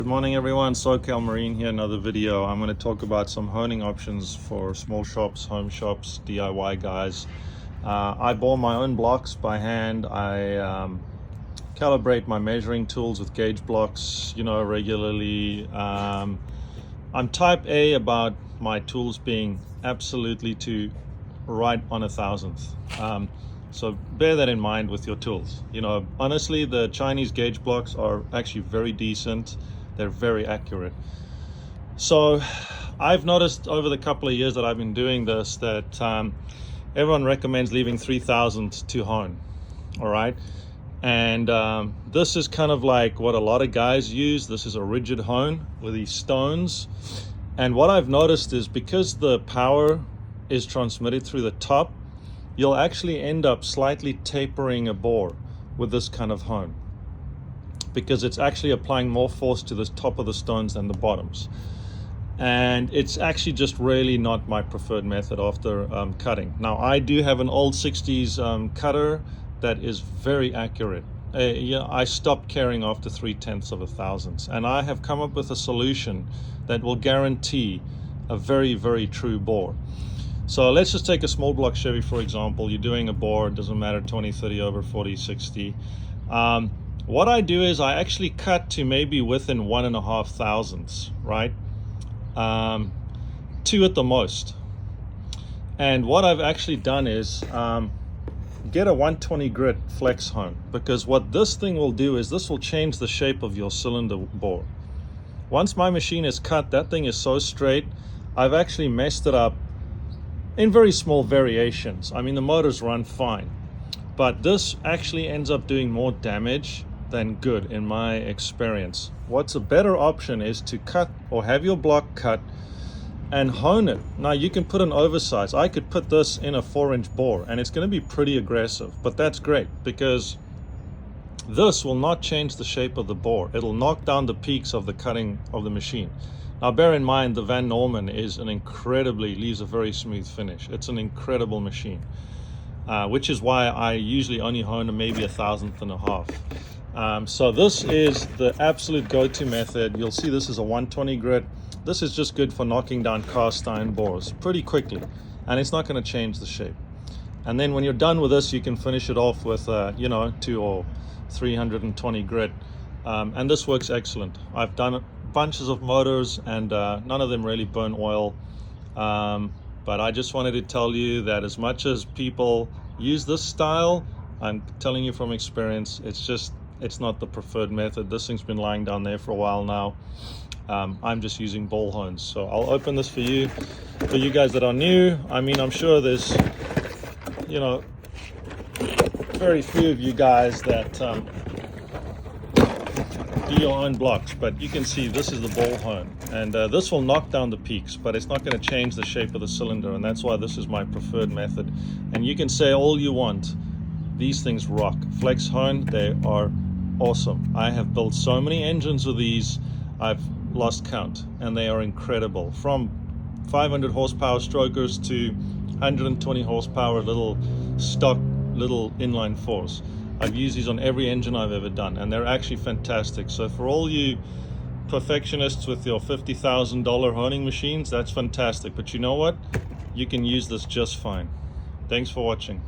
Good morning everyone, SoCal Marine here, another video. I'm going to talk about some honing options for small shops, home shops, DIY guys. I bore my own blocks by hand. I calibrate my measuring tools with gauge blocks, regularly. I'm type A about my tools being absolutely to right on a thousandth. So bear that in mind with your tools. Honestly, the Chinese gauge blocks are actually very decent. They're very accurate. So I've noticed over the couple of years that I've been doing this that everyone recommends leaving 3,000 to hone. All right. And this is kind of like what a lot of guys use. This is a rigid hone with these stones. And what I've noticed is because the power is transmitted through the top, you'll actually end up slightly tapering a bore with this kind of hone, because it's actually applying more force to the top of the stones than the bottoms. And it's actually just really not my preferred method after cutting. Now, I do have an old 60s cutter that is very accurate. I stopped caring after 3/10 of a thousandth, and I have come up with a solution that will guarantee a very, very true bore. So let's just take a small block Chevy, for example. You're doing a bore, it doesn't matter, 20, 30, over 40, 60. What I do is I actually cut to maybe within 1.5 thousandths, right? 2 at the most. And what I've actually done is get a 120 grit flex hone, because what this thing will do is this will change the shape of your cylinder bore. Once my machine is cut, that thing is so straight, I've actually messed it up in very small variations. I mean, the motors run fine, but this actually ends up doing more damage than good in my experience. What's a better option is to cut or have your block cut and hone it. Now you can put an oversize. I could put this in a 4-inch bore and it's going to be pretty aggressive, but that's great because this will not change the shape of the bore. It'll knock down the peaks of the cutting of the machine. Now bear in mind, the Van Norman is leaves a very smooth finish. It's an incredible machine, which is why I usually only hone maybe 1/1000th. So this is the absolute go-to method. You'll see this is a 120 grit. This is just good for knocking down cast iron bores pretty quickly, and it's not going to change the shape. And then when you're done with this, you can finish it off with 2 or 320 grit, and this works excellent. I've done bunches of motors and none of them really burn oil, but I just wanted to tell you that as much as people use this style, I'm telling you from experience, it's not the preferred method. This thing's been lying down there for a while now. I'm just using ball hones. So I'll open this for you guys that are new. I mean, I'm sure there's very few of you guys that do your own blocks, but you can see this is the ball hone, and this will knock down the peaks, but it's not going to change the shape of the cylinder, and that's why this is my preferred method. And you can say all you want, these things rock. Flex hone, they are awesome. I have built so many engines with these, I've lost count, and they are incredible. From 500 horsepower strokers to 120 horsepower little stock little inline fours. I've used these on every engine I've ever done, and they're actually fantastic. So for all you perfectionists with your $50,000 honing machines, that's fantastic. But you know what? You can use this just fine. Thanks for watching.